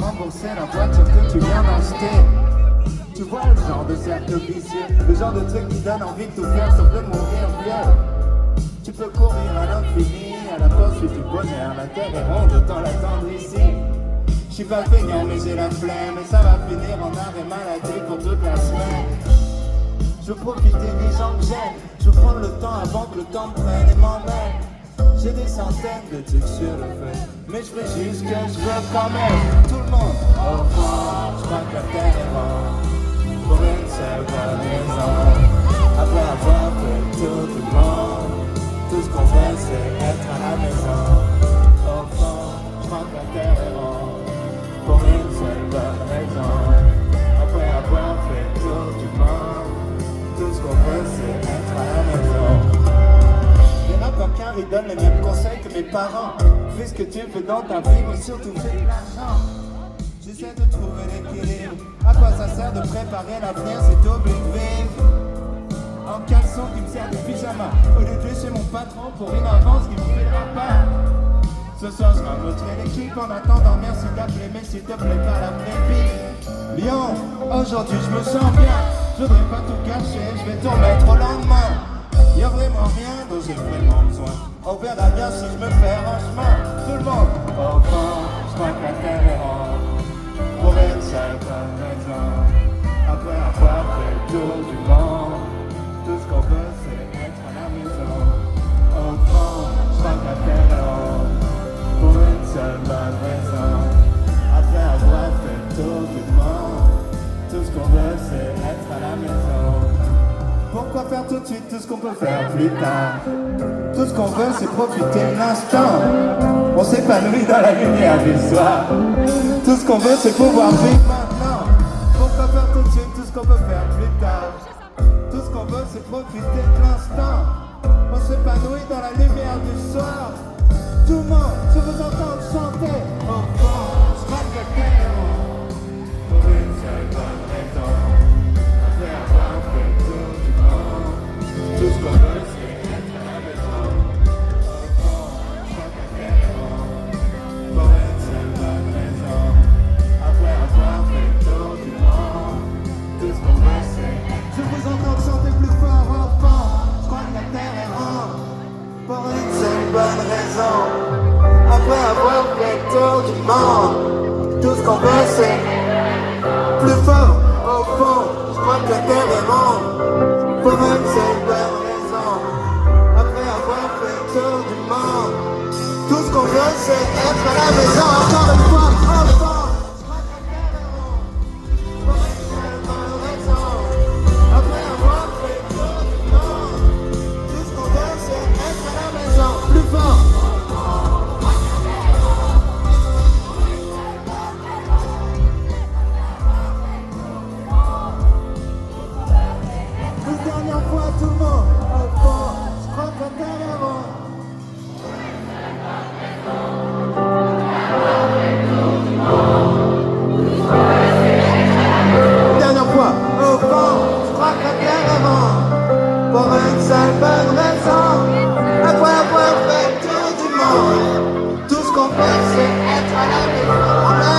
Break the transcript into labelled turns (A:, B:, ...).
A: rembourser la voiture que tu viens d'acheter. Tu vois le genre de cercle vicieux, le genre de truc qui donne envie de tout faire sauf de mourir vieux. Tu peux courir à l'infini, à la poursuite du bonheur. La terre est ronde, autant l'attendre ici. Je suis pas feignant mais j'ai la flemme, et ça va finir en arrêt maladie pour toute la semaine. Je veux profiter des gens que j'aime, je veux prendre le temps avant que le temps me prenne et m'emmène. J'ai des centaines de trucs sur le feu, mais je fais juste ce que je veux quand même. Tout le monde au fond, je crois que la terre est ronde, pour une seule bonne raison. Après avoir fait le tour du monde, tout ce qu'on veut c'est être à la maison. Au fond, je crois que la terre est ronde, pour une seule bonne raison. Après avoir fait le tour du monde, tout ce qu'on veut c'est être à la maison. Les rappeurs ils donnent les mêmes conseils que mes parents. Fais ce que tu veux dans ta vie, mais surtout fais de l'argent. J'essaie de trouver l'équilibre. À quoi ça sert de préparer l'avenir si t'oublies de vivre en caleçon qui me sert de pyjama, au lieu de chez mon patron pour une avance qui me filera pas. Ce soir je ramoterai l'équipe en attendant. Merci d'appeler, mais s'il te plaît pas la vraie. Lyon, aujourd'hui je me sens bien. Je voudrais pas tout cacher, je vais tout mettre au lendemain. Y'a vraiment rien dont j'ai vraiment besoin. On verra bien si je me fais un chemin. Tout le monde au fond, je crois que la terre est ronde, pour une seule bonne raison. Après avoir fait le tour du monde, tout ce qu'on veut c'est être à la maison. Au fond, je crois que la terre est ronde, pour une seule bonne raison. Après avoir fait le tour du monde, tout ce qu'on veut c'est être à la maison. Pourquoi faire tout de suite tout ce qu'on peut faire plus tard? Tout ce qu'on veut c'est profiter de l'instant. On s'épanouit dans la lumière du soir. Tout ce qu'on veut c'est pouvoir vivre maintenant. Pourquoi faire tout de suite tout ce qu'on peut faire plus tard? Tout ce qu'on veut c'est profiter de l'instant. On s'épanouit dans la lumière du soir. Tout le monde, je vous entends chanter. Au fond, je crois que la terre est ronde, pour une seule bonne raison. Après avoir fait le tour du monde, tout ce qu'on veut c'est être à la maison. Au fond, je crois que la terre est ronde, pour une seule bonne raison. Après avoir fait le tour du monde, tout ce qu'on veut c'est... Je vous entends chanter plus fort, enfant. Je crois que la terre est ronde, pour une seule bonne raison. Après avoir fait le tour du monde, tout ce qu'on veut c'est plus fort. Au fond, je crois que la terre est ronde, pour une seule bonne raison. Après avoir fait le tour du monde, tout ce qu'on veut c'est être à la maison encore une